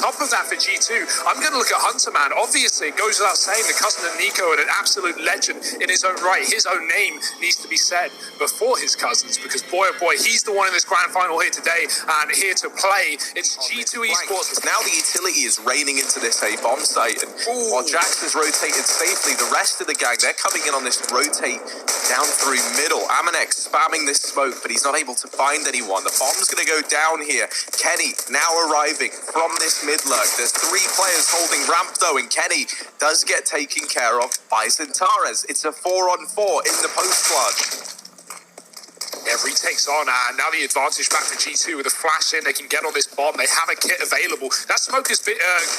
top of that for G2, I'm going to look at Hunter, man. Obviously, it goes without saying, the cousin of Nico and an absolute legend in his own right. His own name needs to be said before his cousins, because boy, oh boy, he's the one in this grand final here today and here to play. It's G2 Esports. Now the utility is raining into this A bomb site, and while Jax has rotated safely, the rest of the gang, they're coming in on this rotate down through middle. Amanek spamming this smoke, but he's not able to find anyone. The bomb's going to go down here. Kenny now arriving from this mid lurk. There's 3 players holding ramp though, and Kenny does get taken care of by Xantares. It's a 4-on-4 in the post plant. Yeah, retakes on, and now the advantage back for G2 with a flash in. They can get on this bomb. They have a kit available. That smoke has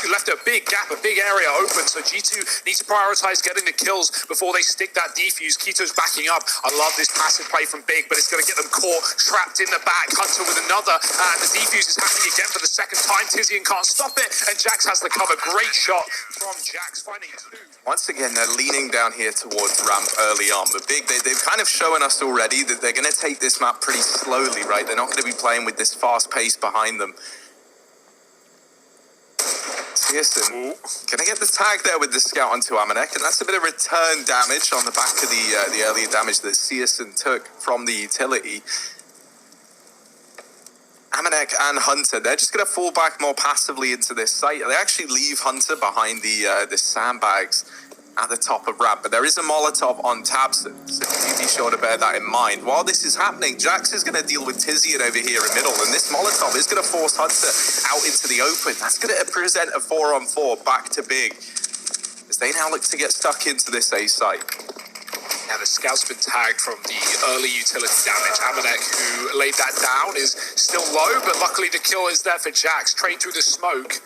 left a big gap, a big area open, so G2 needs to prioritize getting the kills before they stick that defuse. Kito's backing up. I love this passive play from Big, but it's going to get them caught, trapped in the back. Hunter with another, and the defuse is happening again for the second time. Tizian can't stop it, and Jax has the cover. Great shot from Jax, finding 2. Once again, they're leaning down here towards ramp early on, but Big, they've kind of shown us already that they're going to take this map pretty slowly, right? They're not going to be playing with this fast pace behind them. Searson gonna get the tag there with the scout onto Amanek, and that's a bit of return damage on the back of the earlier damage that Searson took from the utility. Amanek and Hunter, they're just going to fall back more passively into this site. They actually leave Hunter behind the sandbags at the top of ramp, but there is a Molotov on Tabson, so you be sure to bear that in mind. While this is happening, Jax is going to deal with Tizian over here in middle, and this Molotov is going to force Hunter out into the open. That's going to present a 4-on-4 back to Big, as they now look to get stuck into this A site. Yeah, the scout's been tagged from the early utility damage. Amanek, who laid that down, is still low, but luckily the kill is there for Jax. Trade through the smoke.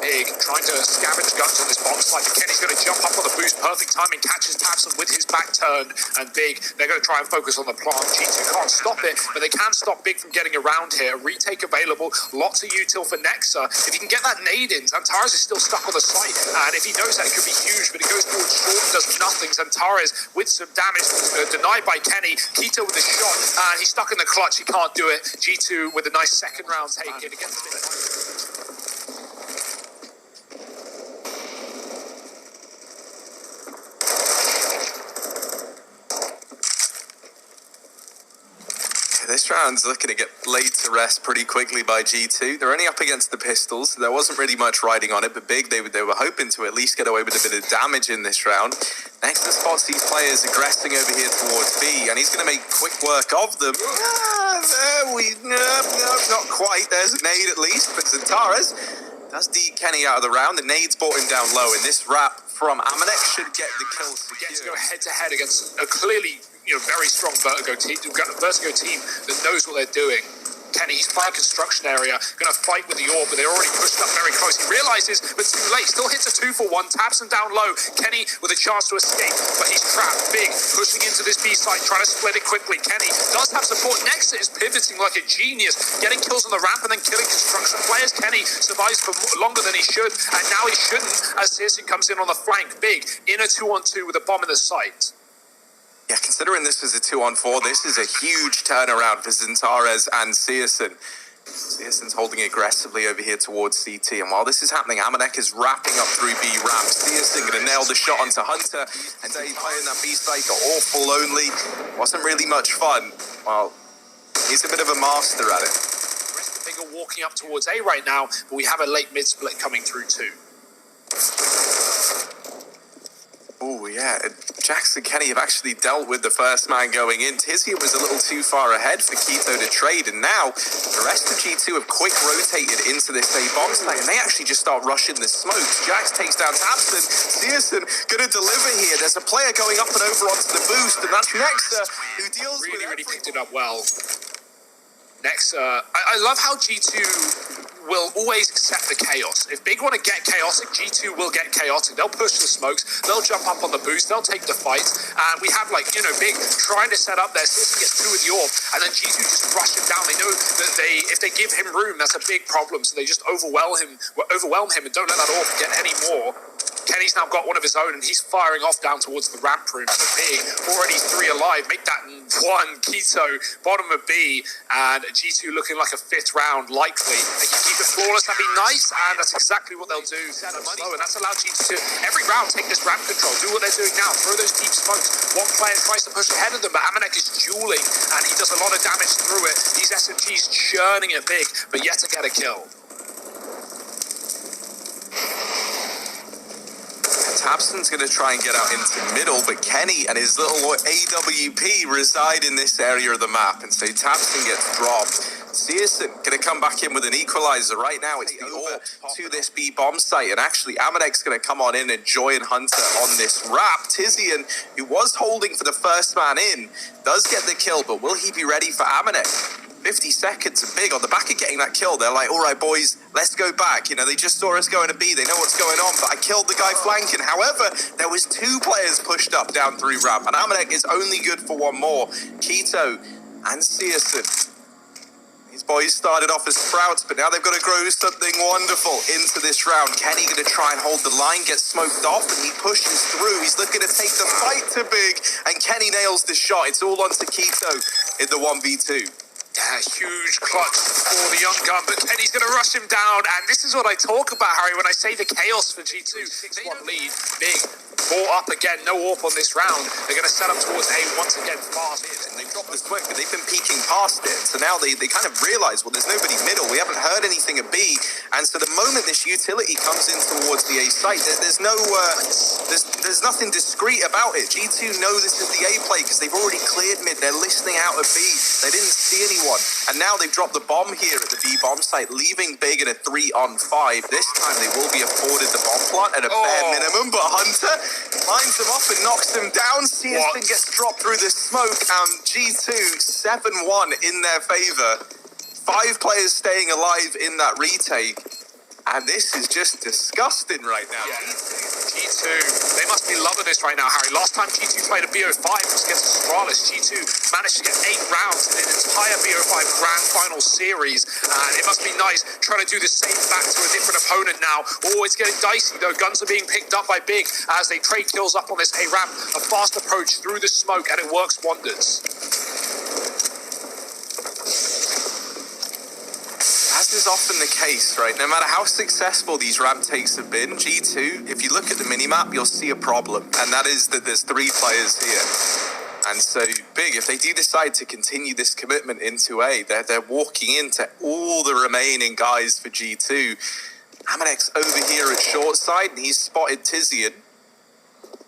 Big, trying to scavenge guns on this bomb site. Kenny's going to jump up on the boost. Perfect timing. Catches Tabson with his back turned. And Big, they're going to try and focus on the plant. G2 can't stop it, but they can stop Big from getting around here. Retake available. Lots of util for Nexa. If he can get that nade in, Xantares is still stuck on the site. And if he knows that, it could be huge, but it goes towards short and does nothing. Xantares with some damage denied by Kenny. Kito with a shot, and he's stuck in the clutch. He can't do it. G2 with a nice second round take in against Big. This round's looking to get laid to rest pretty quickly by G2. They're only up against the pistols. There wasn't really much riding on it, but Big, they were hoping to at least get away with a bit of damage in this round. Nexa spots these players aggressing over here towards B, and he's going to make quick work of them. No, not quite. There's a nade at least, but Xantares does D Kenny out of the round. The nade's brought him down low, and this wrap from Amanek should get the kill secure. Gets to go head-to-head against a clearly very strong Vertigo team. We've got a Vertigo team that knows what they're doing. Kenny, he's fire construction area, going to fight with the orb, but they're already pushed up very close. He realizes, but too late. Still hits a 2-for-1, taps him down low. Kenny with a chance to escape, but he's trapped. Big, pushing into this B site, trying to split it quickly. Kenny does have support. Nexa is pivoting like a genius, getting kills on the ramp and then killing construction players. Kenny survives for longer than he should, and now he shouldn't, as Searson comes in on the flank. Big, in a 2-on-2 with a bomb in the site. Yeah, considering this was a 2-on-4, this is a huge turnaround for Xantares and Searson. Searson's holding aggressively over here towards CT, and while this is happening, Amanek is wrapping up through B ramp. Searson going to nail the shot onto Hunter, and they playing that B site got awful lonely. Wasn't really much fun. Well, he's a bit of a master at it. The rest of the Big are walking up towards A right now, but we have a late mid-split coming through too. Oh, yeah. Jax and Kenny have actually dealt with the first man going in. Tizian was a little too far ahead for Kito to trade, and now the rest of G2 have quick rotated into this A bomb site, and they actually just start rushing the smokes. Jax takes down Tabson. Searson going to deliver here. There's a player going up and over onto the boost, and that's Nexa, who deals with really picked it up well. Nexa, I love how G2 will always accept the chaos. If Big want to get chaotic, G2 will get chaotic. They'll push the smokes, they'll jump up on the boost, they'll take the fights, and we have Big trying to set up there. Searson gets 2 with the orb, and then G2 just rush him down. They know that if they give him room, that's a big problem, so they just overwhelm him and don't let that orb get any more. Kenny's now got one of his own, and he's firing off down towards the ramp room. So Big, already 3 alive, make that 1. Keto, bottom of B, and G2 looking like a 5th round, likely. They can keep it flawless, that'd be nice, and that's exactly what they'll do. Set them slow, and that's allowed G2 to, every round, take this ramp control, do what they're doing now, throw those deep smokes. One player tries to push ahead of them, but Amanek is dueling, and he does a lot of damage through it. These SMGs churning it Big, but yet to get a kill. Tabson's going to try and get out into middle, but Kenny and his little AWP reside in this area of the map, and so Tabson gets dropped. Searson going to come back in with an equalizer. Right now it's the over to this B bomb site, and actually Amanek's going to come on in and join Hunter on this wrap. Tizian, who was holding for the first man in, does get the kill, but will he be ready for Amanek? 50 seconds and Big on the back of getting that kill. They're like, all right, boys, let's go back. You know, they just saw us going to B. They know what's going on, but I killed the guy flanking. However, there was 2 players pushed up down through ramp, and Amanek is only good for 1 more. Keto and Searson. These boys started off as sprouts, but now they've got to grow something wonderful into this round. Kenny going to try and hold the line, gets smoked off, and he pushes through. He's looking to take the fight to Big, and Kenny nails the shot. It's all onto Keto in the 1v2. Yeah, huge clutch for the young gun, but Kenny's going to rush him down, and this is what I talk about, Harry, when I say the chaos for G2. 6-1 lead, Big, ball up again, no AWP on this round. They're going to set up towards A once again fast. And they've dropped this quick, but they've been peeking past it, so now they kind of realize, well, there's nobody middle. We haven't heard anything at B, and so the moment this utility comes in towards the A site, there's no, there's nothing discreet about it. G2 know this is the A play because they've already cleared mid. They're listening out of B. They didn't see anyone. And now they've dropped the bomb here at the B bomb site, leaving Big in a 3-on-5. This time they will be afforded the bomb plot at a bare minimum, but Hunter lines them off and knocks them down. Searson gets dropped through the smoke, and G2 7-1 in their favor. 5 players staying alive in that retake. And this is just disgusting right now. Yeah. G2, they must be loving this right now, Harry. Last time G2 played a BO5 was against Astralis. G2 managed to get 8 rounds in an entire BO5 grand final series. And it must be nice trying to do the same back to a different opponent now. Oh, it's getting dicey though. Guns are being picked up by Big as they trade kills up on this A ramp. A fast approach through the smoke, and it works wonders. As is often the case, right? No matter how successful these ramp takes have been, G2, if you look at the minimap, you'll see a problem. And that is that there's 3 players here. And so Big, if they do decide to continue this commitment into A, they're walking into all the remaining guys for G2. Amanek's over here at short side, and he's spotted Tizian.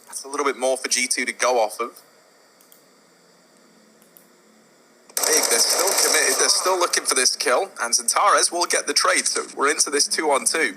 That's a little bit more for G2 to go off of. Big, they're still committed, they're still looking for this kill, and Zantares will get the trade, so we're into this 2-on-2.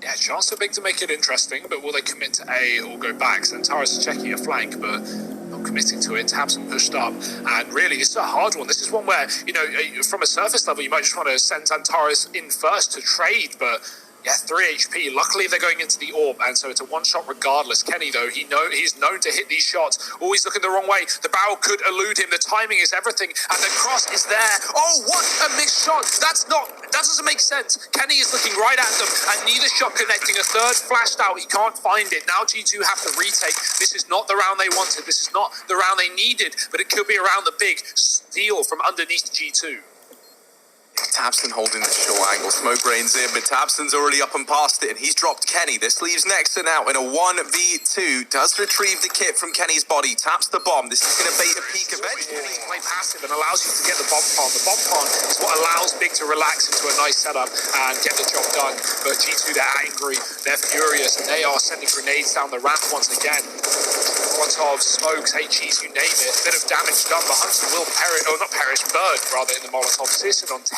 Yeah, chance for Big to make it interesting, but will they commit to A or go back? Zantares is checking a flank, but not committing to it. Tabson pushed up, and really, this is a hard one. This is one where, you know, from a surface level, you might just want to send Zantares in first to trade, but yeah, 3 HP. Luckily, they're going into the AWP, and so it's a one-shot regardless. Kenny, though, he's known to hit these shots. Always looking the wrong way. The barrel could elude him. The timing is everything, and the cross is there. Oh, what a missed shot. That doesn't make sense. Kenny is looking right at them, and neither shot connecting. A third flashed out. He can't find it. Now G2 have to retake. This is not the round they wanted. This is not the round they needed, but it could be around the Big steal from underneath G2. Tabson holding the short angle. Smoke rains in, but Tabson's already up and past it, and he's dropped Kenny. This leaves Nexon out in a 1v2. Does retrieve the kit from Kenny's body. Taps the bomb. This is going to bait a peek eventually. Play passive and allows you to get the bomb pond. The bomb pond is what allows Big to relax into a nice setup and get the job done. But G2, they're angry, they're furious, and they are sending grenades down the ramp once again. Molotov, smokes, HEs, you name it. A bit of damage done, but Hunter will perish, or not perish, burn rather in the Molotov. Searson on 10,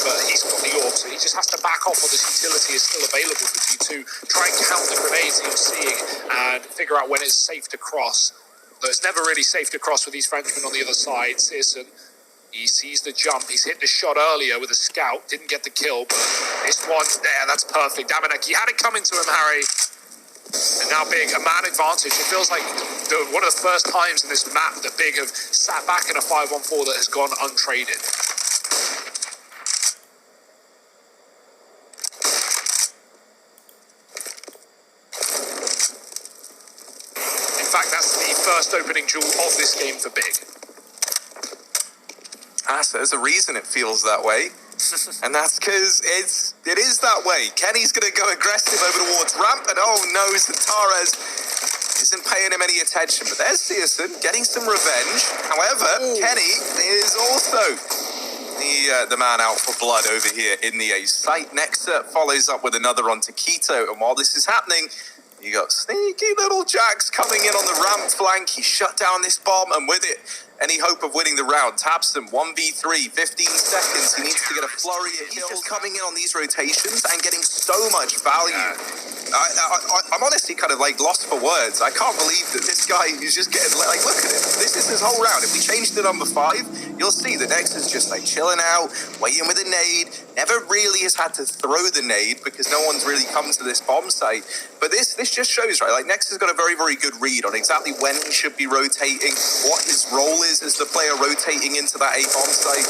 but he's got the AWP, so he just has to back off while this utility is still available for G2. Try and count the grenades you're seeing and figure out when it's safe to cross. But it's never really safe to cross with these Frenchmen on the other side. Searson, he sees the jump. He's hit the shot earlier with a scout. Didn't get the kill, but this one there, that's perfect. Amanek, he had it coming to him, Harry. And now Big, a man advantage. It feels like one of the first times in this map that Big have sat back in a 5-on-4 that has gone untraded. fact, that's the first opening jewel of this game for Big. So there's a reason it feels that way. And that's because it is that way. Kenny's going to go aggressive over towards ramp, and oh no, Zantares isn't paying him any attention. But there's Searson getting some revenge. However, Kenny is also the man out for blood over here in the A site. Nexa follows up with another onto Keto, and while this is happening, you got sneaky little Jax coming in on the ramp flank. He shut down this bomb, and with it, any hope of winning the round. Tabsum, 1v3, 15 seconds. He needs to get a flurry of kills. He's just coming in on these rotations and getting so much value. I'm honestly kind of like lost for words. I can't believe that this guy is just getting, like, look at him. This is his whole round. If we change to number 5, you'll see that Nex is just like chilling out, waiting with a nade. Never really has had to throw the nade because no one's really come to this bomb site. But this just shows, right? Like, Nex has got a very, very good read on exactly when he should be rotating, what his role is as the player rotating into that A bomb site.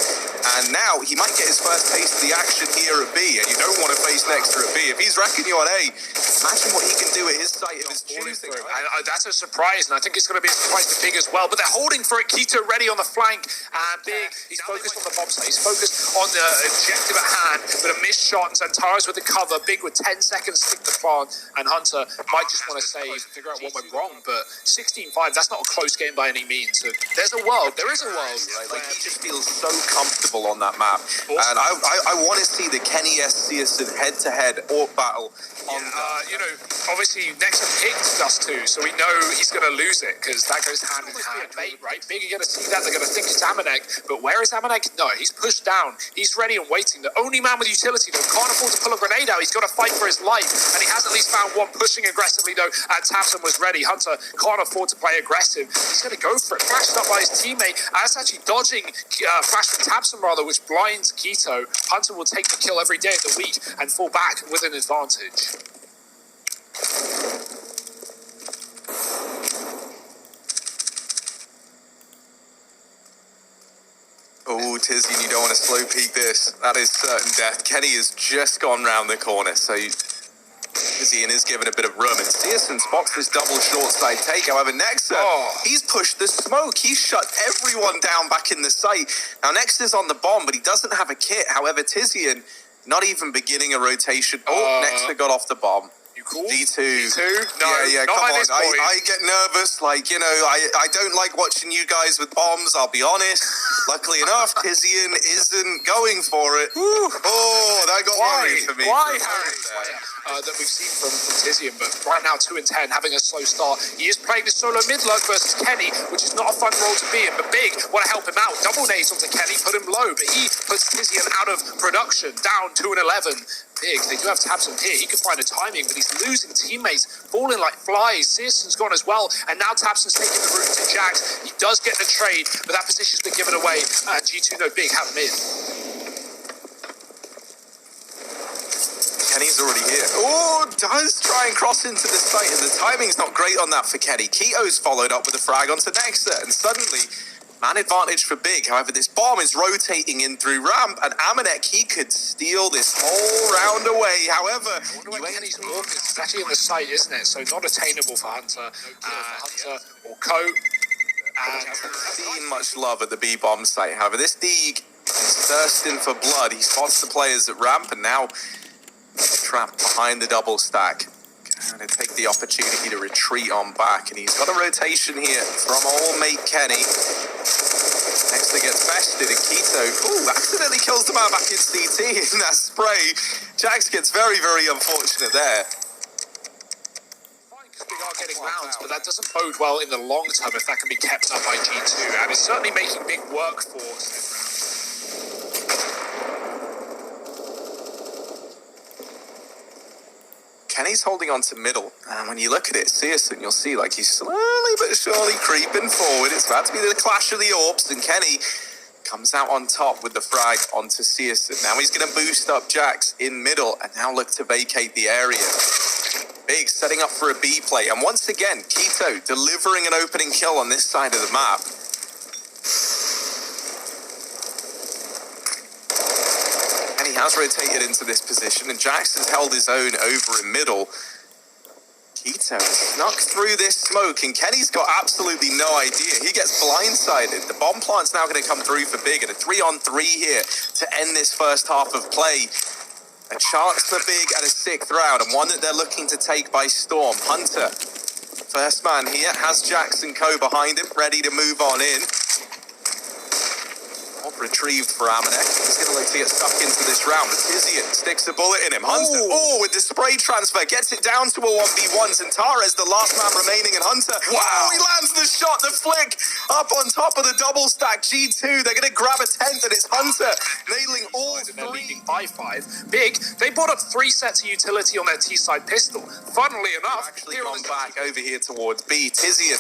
And now he might get his first taste of the action here at B, and you don't want to face Nexa at B. If he's wrecking you on A, imagine what he can do at his site of his choosing. That's a surprise, and I think it's going to be a surprise to Big as well. But they're holding for it. Keto ready on the flank, and Big, he's focused on the bomb site. He's focused on the objective at hand, but a missed shot, and Zantares with the cover. Big with 10 seconds to stick the plant, and Hunter might just want to save, figure out what went wrong. But 16-5, that's not a close game by any means. So there's a world. There is a world. Right? Like, he just feels so comfortable on that map. And I want to see the Kenny S. Searson head-to-head AWP battle. Obviously, Nexa picked Dust 2, so we know he's going to lose it, because that goes hand in hand. Right? Big are going to see that. They're going to think it's Amanek. But where is Amanek? No, he's pushed down. He's ready and waiting. The only man with utility, though, can't afford to pull a grenade out. He's got to fight for his life. And he has at least found one pushing aggressively, though, and Tabson was ready. Hunter can't afford to play aggressive. He's going to go for it. Flashed up by his teammate. And that's actually dodging flash from Tabson, rather, which blinds Keto. Hunter will take the kill every day of the week and fall back with an advantage. Oh, Tizian, you don't want to slow peek this. That is certain death. Kenny has just gone round the corner, so Tizian is given a bit of room. And Searson spots this double short side take. However, Nexa, he's pushed the smoke. He's shut everyone down back in the site. Now, Nexa's on the bomb, but he doesn't have a kit. However, Tizian, not even beginning a rotation. Nexa got off the bomb. You cool? D2. No, yeah, not come on. this point. I get nervous. Like, I don't like watching you guys with bombs, I'll be honest. Luckily enough, Tizian isn't going for it. Oh, that got worried for me. Why, Harry? That we've seen from Tizian, but right now 2 and 10, having a slow start. He is playing the solo mid lurk versus Kenny, which is not a fun role to be in, but Big want to help him out. Double nades onto Kenny, put him low, but he puts Tizian out of production, down 2 and 11. Big, they do have Tabson here. He can find a timing, but he's losing teammates, falling like flies. Searson's gone as well, and now Tabson's taking the route to Jax. He does get the trade, but that position's been given away. G2 no Big have mid. Kenny's already here. Oh, does try and cross into the site, and the timing's not great on that for Kenny. Keto's followed up with a frag onto Nexa, and suddenly, man advantage for Big. However, this bomb is rotating in through ramp, and Amanek, he could steal this whole round away. However, Kenny's walk is actually in the site, isn't it? So not attainable for Hunter. Hunter or Coat. And hasn't seen much love at the B bomb site. However, this Deeg is thirsting for blood. He spots the players at ramp, and now trapped behind the double stack. And take the opportunity to retreat on back, and he's got a rotation here from old mate Kenny. Next to gets bested, and Keto accidentally kills the man back in CT in that spray. Jax gets very, very unfortunate there. They are getting rounds, but that doesn't bode well in the long term if that can be kept up by G2, and it's certainly making Big work for it. Kenny's holding on to middle, and when you look at it, Searson, you'll see like he's slowly but surely creeping forward. It's about to be the clash of the AWPs, and Kenny comes out on top with the frag onto Searson. Now he's going to boost up Jax in middle, and now look to vacate the area. Big setting up for a B play, and once again, Keto delivering an opening kill on this side of the map. Has rotated into this position, and Jax has held his own over in middle. Keto snuck through this smoke, and Kenny's got absolutely no idea. He gets blindsided. The bomb plant's now going to come through for Big, and a 3-on-3 here to end this first half of play. A chance for Big at a 6th round, and one that they're looking to take by storm. Hunter, first man here, has Jackson Co behind him, ready to move on in. Retrieved for Amanek. He's going to look to get stuck into this round. Tizian sticks a bullet in him. Hunter, with the spray transfer, gets it down to a 1v1. Zentares, the last man remaining, and Hunter, he lands the shot, the flick, up on top of the double stack. G2, they're going to grab a 10th, and it's Hunter, nailing all and they're leading by 5. Big, they brought up 3 sets of utility on their T-side pistol. Funnily enough, actually gone back over here towards B. Tizian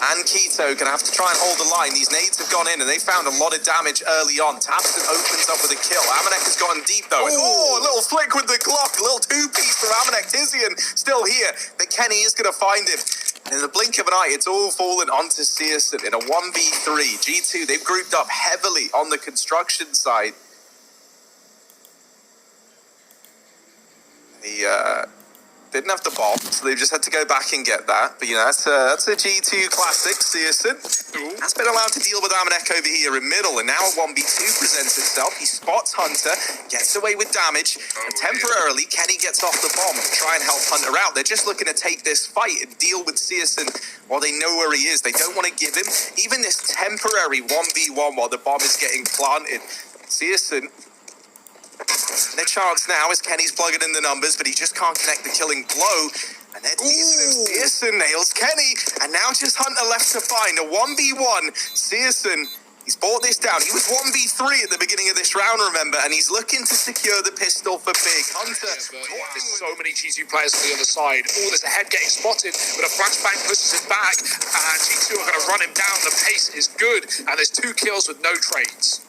and Keto going to have to try and hold the line. These nades have gone in, and they found a lot of damage early on. Tabston opens up with a kill. Amanek has gotten deep though. And, a little flick with the Glock. A little 2-piece from Amanek. Tizian still here, but Kenny is going to find him. And in the blink of an eye, it's all fallen onto Searson in a 1v3. G2, they've grouped up heavily on the construction side. They didn't have the bomb, so they just had to go back and get that. But, you know, that's a G2 classic, Searson. Has been allowed to deal with Amanek over here in middle, and now a 1v2 presents itself. He spots Hunter, gets away with damage, and temporarily Kenny gets off the bomb to try and help Hunter out. They're just looking to take this fight and deal with Searson while they know where he is. They don't want to give him even this temporary 1v1 while the bomb is getting planted. Searson, their chance now as Kenny's plugging in the numbers, but he just can't connect the killing blow. And then Searson nails Kenny, and now just Hunter left to find a 1v1. Searson, he's brought this down. He was 1v3 at the beginning of this round, remember, and he's looking to secure the pistol for Big. Hunter. There's so many G2 players on the other side. There's a head getting spotted, but a flashbang pushes him back, and G2 are going to run him down. The pace is good, and there's 2 kills with no trades.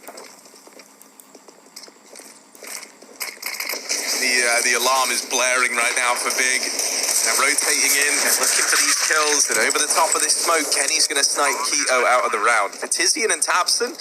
The alarm is blaring right now for Big. They're rotating in, they're looking for these kills, and over the top of this smoke, Kenny's going to snipe Keto out of the round. For Tizian and Tabson,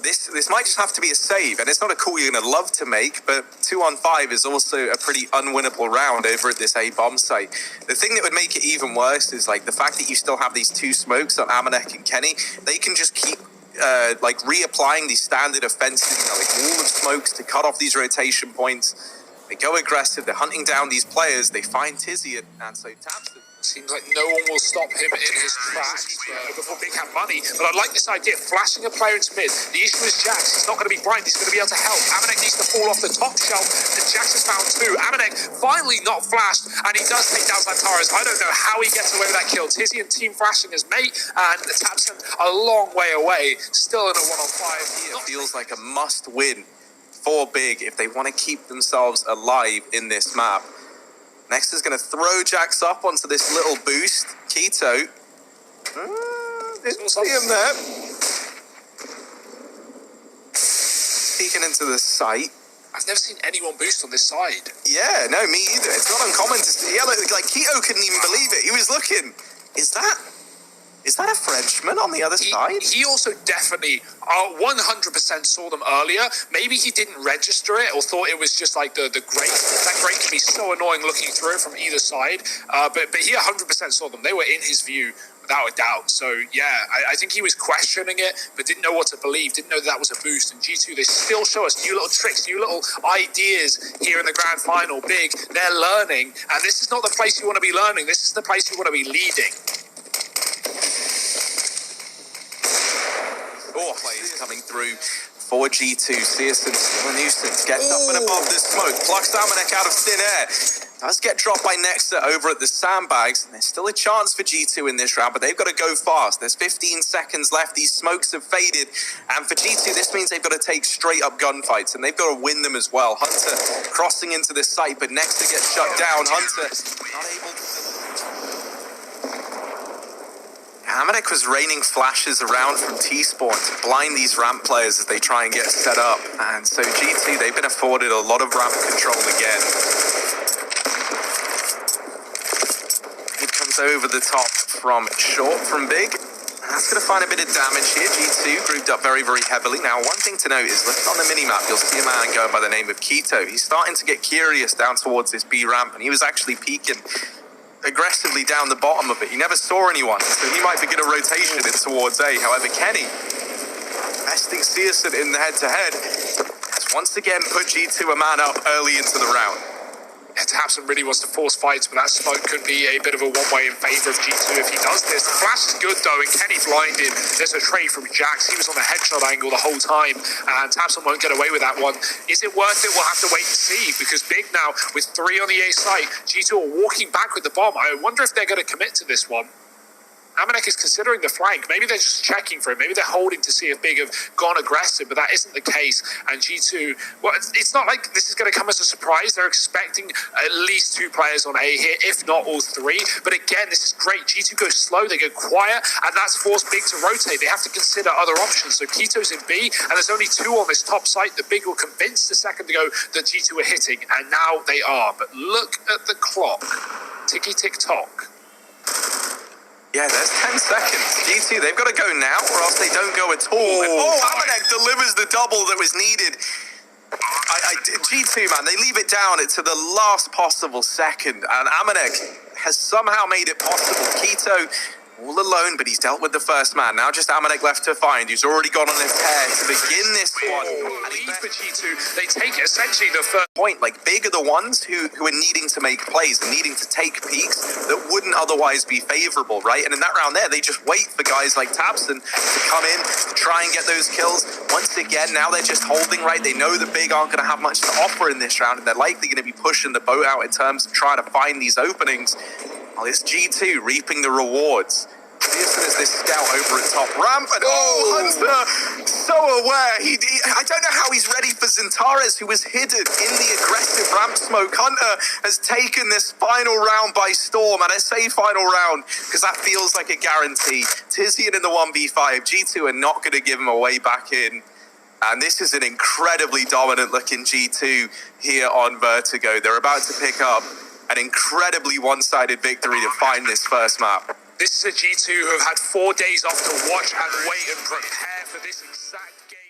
this might just have to be a save, and it's not a call you're going to love to make, but 2-on-5 is also a pretty unwinnable round over at this A-bomb site. The thing that would make it even worse is like the fact that you still have these 2 smokes on Amanek and Kenny. They can just keep reapplying these standard offenses, you know, like wall of smokes to cut off these rotation points. They go aggressive, they're hunting down these players, they find Tizian, and so Tabson. Seems like no one will stop him in his tracks before Big have money. But I like this idea, flashing a player into mid. The issue is Jax, he's not going to be blind, he's going to be able to help. Amanek needs to fall off the top shelf, and Jax has found 2. Amanek finally not flashed, and he does take down Zentares. I don't know how he gets away with that kill. Tizian team flashing his mate, and Tabson a long way away, still in a 1-on-5 here. It feels like a must-win for Big if they want to keep themselves alive in this map. Next is going to throw Jax up onto this little boost. Keto. Didn't see him there. Peeking into the site. I've never seen anyone boost on this side. Yeah, no, me either. It's not uncommon to see. Yeah, like Keto couldn't even believe it. He was looking. Is that a Frenchman on the other side? He also definitely 100% saw them earlier. Maybe he didn't register it or thought it was just like the grate. That grate can be so annoying looking through it from either side. But he 100% saw them. They were in his view without a doubt. So yeah, I think he was questioning it, but didn't know what to believe. Didn't know that was a boost. And G2, they still show us new little tricks, new little ideas here in the grand final. Big, they're learning. And this is not the place you want to be learning. This is the place you want to be leading. Players coming through for G2. Searson still a nuisance. Gets up and above the smoke. Plucks Amanek out of thin air. Does get dropped by Nexa over at the sandbags. And there's still a chance for G2 in this round, but they've got to go fast. There's 15 seconds left. These smokes have faded. And for G2, this means they've got to take straight up gunfights, and they've got to win them as well. Hunter crossing into the site, but Nexa gets shut down. Hunter not able to... Amanek was raining flashes around from T-spawn to blind these ramp players as they try and get set up. And so G2, they've been afforded a lot of ramp control again. It comes over the top from short from Big. That's going to find a bit of damage here. G2 grouped up very, very heavily. Now, one thing to note is, look on the minimap, you'll see a man going by the name of Keto. He's starting to get curious down towards this B ramp, and he was actually peeking aggressively down the bottom of it. He never saw anyone, so he might begin a rotation in towards A. However, Kenny, besting Searson in the head-to-head, has once again put G2 a man up early into the round. Tabson really wants to force fights, but that smoke could be a bit of a one-way in favor of G2 if he does this. The flash is good, though, and Kenny blinded. There's a trade from Jax. He was on the headshot angle the whole time, and Tabson won't get away with that one. Is it worth it? We'll have to wait and see, because Big now, with 3 on the A site, G2 are walking back with the bomb. I wonder if they're going to commit to this one. Amanek is considering the flank. Maybe they're just checking for it. Maybe they're holding to see if Big have gone aggressive, but that isn't the case. And G2, well, it's not like this is going to come as a surprise. They're expecting at least 2 players on A here, if not all 3. But again, this is great. G2 go slow, they go quiet, and that's forced Big to rotate. They have to consider other options. So Kito's in B, and there's only 2 on this top site that Big were convinced a second ago that G2 are hitting, and now they are. But look at the clock. Ticky-tick-tock. Yeah, there's 10 seconds. G2, they've got to go now, or else they don't go at all. Amanek delivers the double that was needed. G2, man, they leave it down to the last possible second, and Amanek has somehow made it possible. Kito all alone, but he's dealt with the first man. Now just Amanek left to find, who's already gone on his tear to begin this one. Lead for G2, they take essentially the first point. Like, Big are the ones who are needing to make plays and needing to take peaks that wouldn't otherwise be favorable, right? And in that round there, they just wait for guys like Tabson to come in, to try and get those kills. Once again, now they're just holding, right? They know that Big aren't going to have much to offer in this round, and they're likely going to be pushing the boat out in terms of trying to find these openings. Well, it's G2 reaping the rewards. Pearson is this scout over at top ramp, and Hunter, so aware. I don't know how he's ready for Zintares, who was hidden in the aggressive ramp smoke. Hunter has taken this final round by storm, and I say final round because that feels like a guarantee. Tizian in the 1v5. G2 are not going to give him a way back in. And this is an incredibly dominant-looking G2 here on Vertigo. They're about to pick up an incredibly one-sided victory to find this first map. This is a G2 who have had 4 days off to watch and wait and prepare for this exact game.